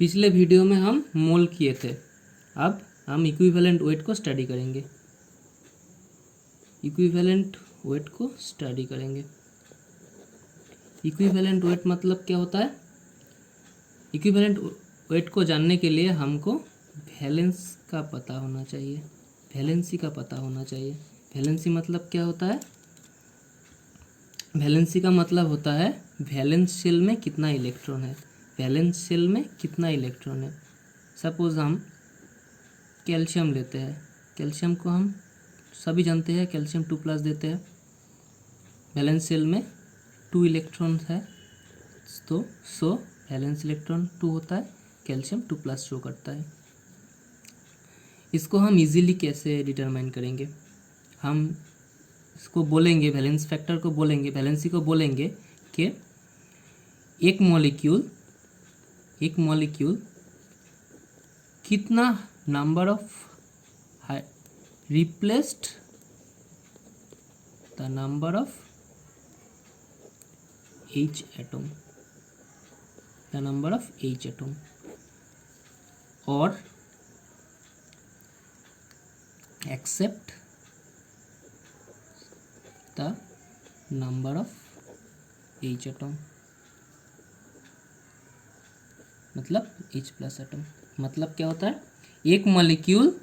पिछले वीडियो में हम मोल किए थे, अब हम इक्विवेलेंट वेट को स्टडी करेंगे। इक्विवेलेंट वेट को स्टडी करेंगे। इक्विवेलेंट वेट मतलब क्या होता है? इक्विवेलेंट वेट को जानने के लिए हमको वैलेंस का पता होना चाहिए, वैलेंसी का पता होना चाहिए। वैलेंसी मतलब क्या होता है? वैलेंसी का मतलब होता है वैलेंस शेल में कितना इलेक्ट्रॉन है, वैलेंस शेल में कितना इलेक्ट्रॉन है। सपोज हम कैल्शियम लेते हैं, कैल्शियम को हम सभी जानते हैं कैल्शियम 2+ देते हैं, वैलेंस शेल में 2 इलेक्ट्रॉन है, तो वैलेंस इलेक्ट्रॉन 2 होता है, कैल्शियम 2+ शो करता है। इसको हम इजीली कैसे डिटरमाइन करेंगे? हम इसको बोलेंगे, वैलेंस फैक्टर को बोलेंगे, वैलेंसी को बोलेंगे कि एक मॉलिक्यूल कितना number of replaced the number of H atom, the number of H atom, or accept the number of H atom, मतलब H+ एटम। मतलब क्या होता है? एक मॉलिक्यूल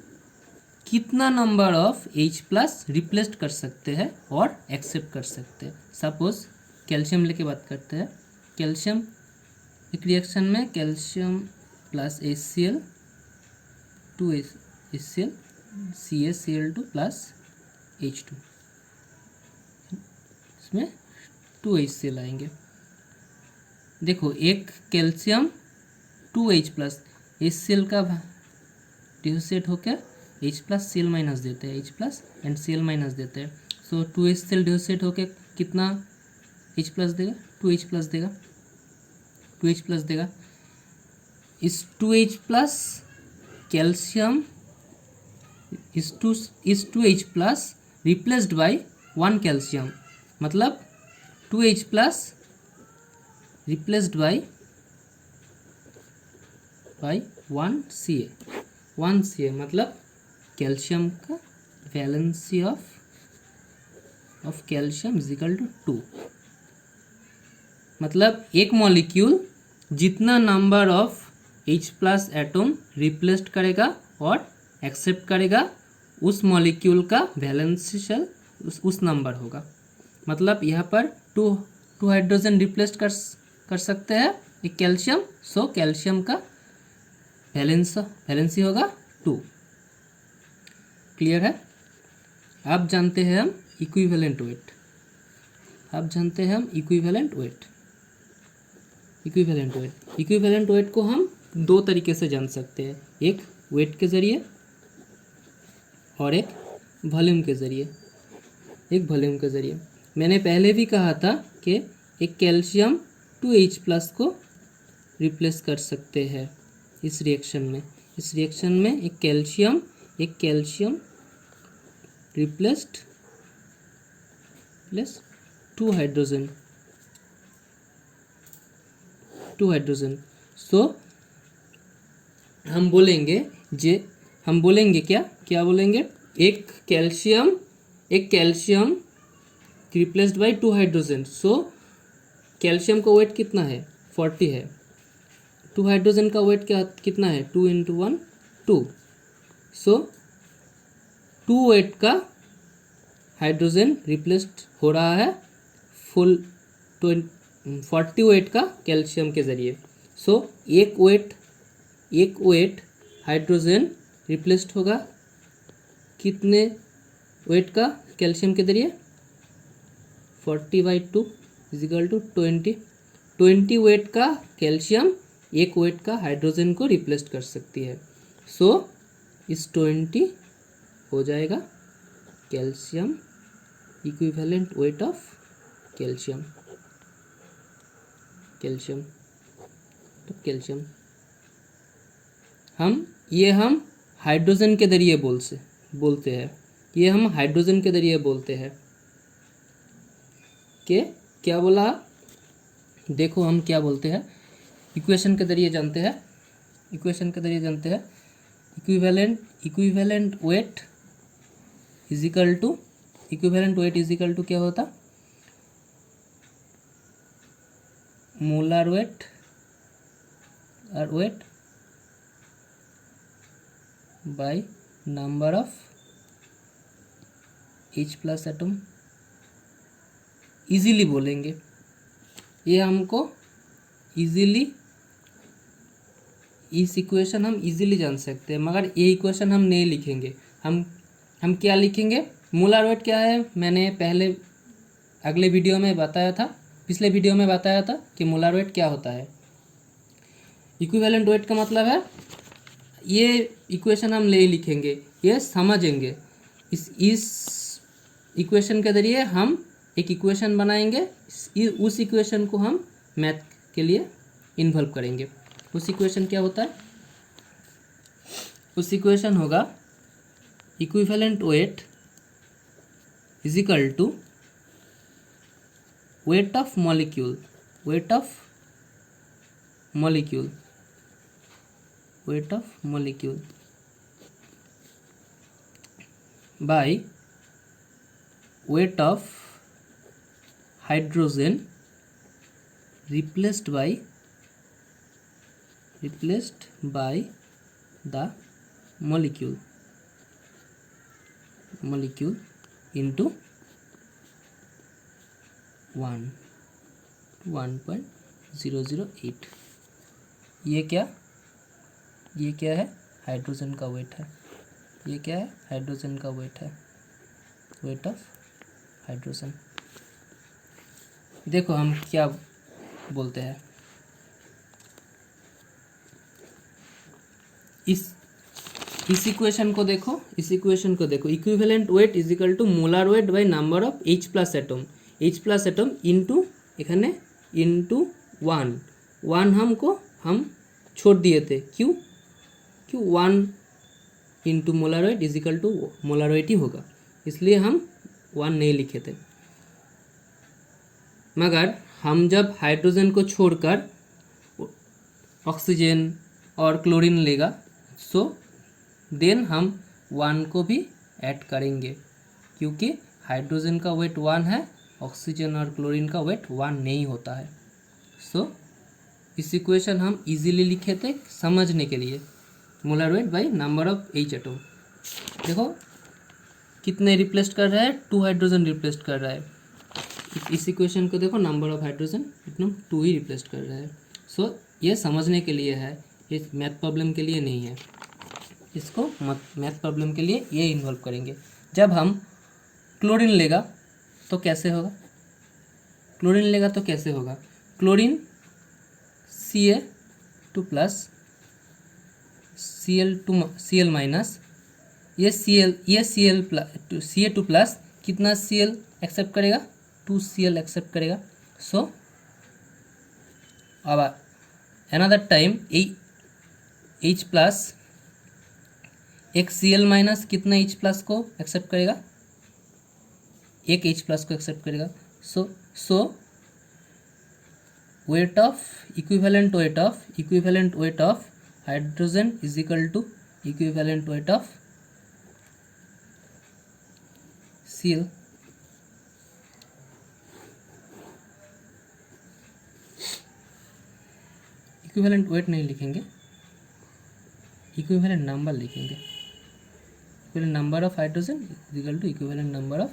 कितना नंबर ऑफ H+ रिप्लेस कर सकते हैं और एक्सेप्ट कर सकते हैं। सपोज कैल्शियम लेके बात करते हैं। कैल्शियम एक रिएक्शन में calcium plus HCl 2 HCl CaCl2 plus H2, इसमें 2 HCl आएंगे। देखो एक कैल्शियम 2H+ HCl का डिसोसिएट होकर H+ Cl- देते हैं, H+ एंड Cl- देते हैं। सो 2 HCl डिसोसिएट होकर कितना H+ देगा? 2 H+ देगा, 2 H+ देगा। इस 2 H+ कैल्शियम इस 2 H+ रिप्लेस्ड बाय 1 कैल्शियम, मतलब 2 H+ रिप्लेस्ड बाय 1 Ca मतलब कैल्शियम का valency of calcium is equal to 2। मतलब एक मॉलिक्यूल जितना number of H+ atom replaced करेगा और एक्सेप्ट करेगा, उस मॉलिक्यूल का वैलेंसी शेल उस नंबर होगा। मतलब यहाँ पर टू हाइड्रोजन रिप्लेस्ड कर सकते हैं एक कैल्शियम, सो कैल्शियम का वैलेंसी होगा 2। क्लियर है? अब जानते हैं हम इक्विवेलेंट वेट। इक्विवेलेंट वेट को हम 2 तरीके से जान सकते हैं, एक वेट के ज़रिए और एक वॉल्यूम के ज़रिए। मैंने पहले भी कहा था कि एक कैल्शियम 2H+ को रिप्लेस कर सकते हैं इस रिएक्शन में एक कैल्शियम रिप्लेस्ड प्लस 2 हाइड्रोजन। सो हम बोलेंगे क्या बोलेंगे? एक calcium replaced by 2 hydrogen. So calcium का वेट कितना है? 40 है। 2 हाइड्रोजन का वेट कितना है? 2 × 1 2। सो 2 वेट का हाइड्रोजन रिप्लेस्ड हो रहा है फुल 40 वेट का कैल्शियम के ज़रिए। सो एक वेट हाइड्रोजन रिप्लेस्ड होगा कितने वेट का कैल्शियम के ज़रिए? 40/2 = 20। 20 वेट का कैल्शियम एक वेट का हाइड्रोजन को रिप्लेस कर सकती है। सो इस 20 हो जाएगा calcium equivalent weight of calcium. हम हाइड्रोजन के ज़रिए बोलते हैं, ये हम हाइड्रोजन के ज़रिए बोलते हैं कि क्या बोला? देखो हम क्या बोलते हैं, इक्वेशन के ज़रिए जानते हैं इक्वेशन के जरिए जानते हैं। Equivalent weight is equal to क्या होता, molar weight by number of H plus atom. Easily बोलेंगे, ये हमको इजीली इस इक्वेशन हम इजीली जान सकते हैं, मगर ये इक्वेशन हम नहीं लिखेंगे। हम क्या लिखेंगे, मोलर वेट क्या है, मैंने अगले वीडियो में बताया था, पिछले वीडियो में बताया था कि मोलर वेट क्या होता है। इक्विवेलेंट वेट का मतलब है, ये इक्वेशन हम नहीं लिखेंगे, ये समझेंगे। इस इक्वेशन के जरिए हम एक इक्वेशन बनाएंगे, उस इक्वेशन को हम मैथ के लिए इन्वॉल्व करेंगे। उस इक्वेशन क्या होता है, उस इक्वेशन होगा equivalent weight is equal to weight of molecule by weight of hydrogen replaced by the molecule into 1.008। ये क्या है, हाइड्रोजन का वेट है। ये क्या है, हाइड्रोजन का वेट है, वेट ऑफ हाइड्रोजन। देखो हम क्या बोलते हैं, इस इक्वेशन को देखो, equivalent weight is equal to molar weight by number of H plus atom into एखाने इंटू 1 हम छोड़ दिए थे, क्यों 1 into molar weight is equal to molar weight ही होगा, इसलिए हम 1 नहीं लिखे थे। मगर हम जब हाइड्रोजन को छोड़कर ऑक्सीजन और क्लोरीन लेगा, सो देन हम 1 को भी ऐड करेंगे, क्योंकि हाइड्रोजन का वेट 1 है, ऑक्सीजन और क्लोरीन का वेट 1 नहीं होता है। सो इस इक्वेशन हम इजीली लिखे थे समझने के लिए, molar weight by number of H atom. देखो कितने रिप्लेस कर रहा है, 2 हाइड्रोजन रिप्लेस कर रहा है। इस इक्वेशन को देखो, नंबर ऑफ हाइड्रोजन एकदम 2 ही रिप्लेस कर रहा है। सो ये समझने के लिए है, ये मैथ प्रॉब्लम के लिए नहीं है। इसको मैथ प्रॉब्लम के लिए ये इन्वॉल्व करेंगे। जब हम क्लोरीन लेगा तो कैसे होगा, chlorine Ca2 plus Cl minus, ये Ca2 प्लस कितना Cl एक्सेप्ट करेगा, 2Cl एक्सेप्ट करेगा। सो अब अनदर टाइम H प्लस एक Cl माइनस कितना H प्लस को एक्सेप्ट करेगा, एक H प्लस को एक्सेप्ट करेगा। So equivalent weight of hydrogen is equal to equivalent weight of Cl। Equivalent weight नहीं लिखेंगे, इक्विवेलेंट नंबर लिखेंगे। Equivalent number of hydrogen is equal to equivalent number of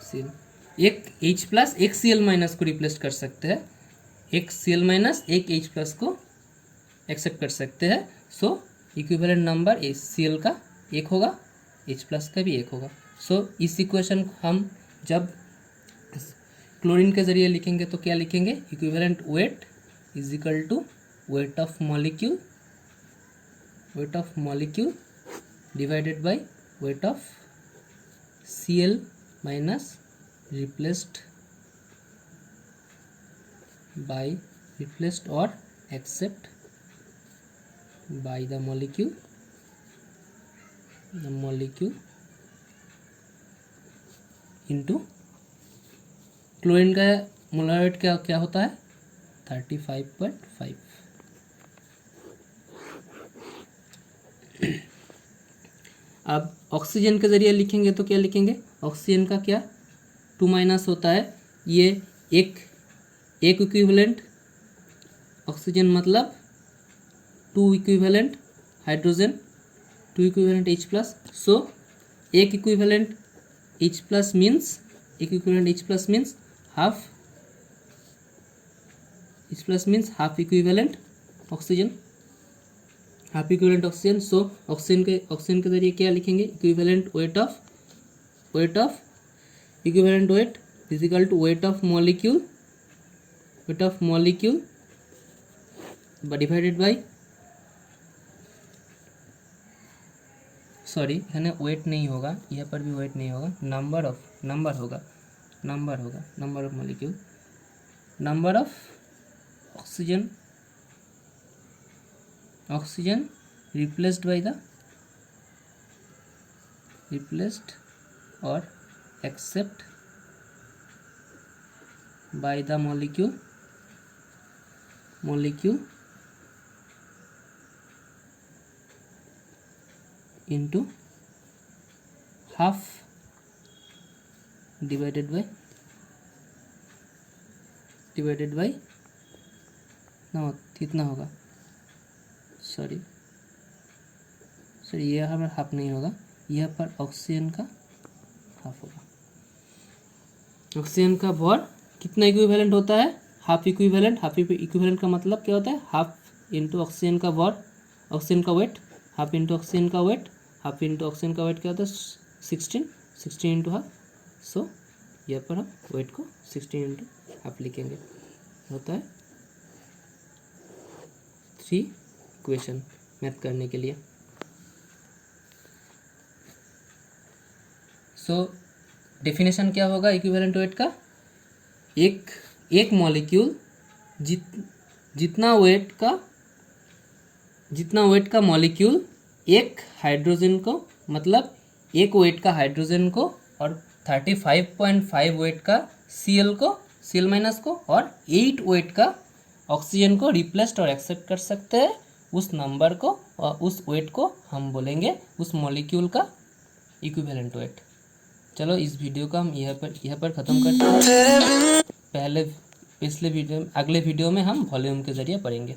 Cl। एक H plus एक Cl minus को replace कर सकते हैं, एक Cl माइनस एक H प्लस को एक्सेप्ट कर सकते हैं। सो इक्विवेलेंट नंबर Cl का 1 होगा, H प्लस का भी 1 होगा। सो इस इक्वेशन हम जब क्लोरीन के जरिए लिखेंगे तो क्या लिखेंगे, equivalent weight is equal to weight of molecule divided by weight of Cl minus replaced और accept by the molecule into chlorine का मोलर वेट क्या होता है, 35.5। अब ऑक्सीजन के ज़रिए लिखेंगे तो क्या लिखेंगे, ऑक्सीजन का क्या 2 माइनस होता है, ये एक इक्विवेलेंट ऑक्सीजन मतलब 2 equivalent hydrogen, 2 equivalent H plus. So एक equivalent H plus means half equivalent oxygen, so oxygen के जरिए क्या लिखेंगे, equivalent weight is equal to weight of molecule divided by, sorry है वेट नहीं होगा, यहाँ पर भी वेट नहीं होगा, नंबर होगा number of molecule, number of oxygen replaced or accept by the molecule into half divided by ना कितना होगा, सॉरी ये हमारा हाफ नहीं होगा, यह पर ऑक्सीजन का हाफ होगा। ऑक्सीजन का भर कितना इक्विवेलेंट होता है, हाफ इक्विवेलेंट का मतलब क्या होता है, हाफ इंटू ऑक्सीजन का भर, ऑक्सीजन का वेट, हाफ इंटू ऑक्सीजन का वेट, क्या होता है 16 इंटू हाफ। सो यहाँ पर हम वेट को 16 इंटू हाफ लिखेंगे, होता है 3 इक्वेशन मैथ करने के लिए। सो डेफिनेशन क्या होगा इक्विवेलेंट वेट का, एक मॉलिक्यूल जितना वेट का मॉलिक्यूल एक हाइड्रोजन को, मतलब एक वेट का हाइड्रोजन को और 35.5 वेट का Cl माइनस को और 8 वेट का ऑक्सीजन को रिप्लेस्ड और एक्सेप्ट कर सकते हैं, उस नंबर को और उस वेट को हम बोलेंगे उस मॉलिक्यूल का इक्विवेलेंट वेट। चलो इस वीडियो को हम यहाँ पर ख़त्म करते हैं, अगले वीडियो में हम वॉल्यूम के ज़रिए पढ़ेंगे।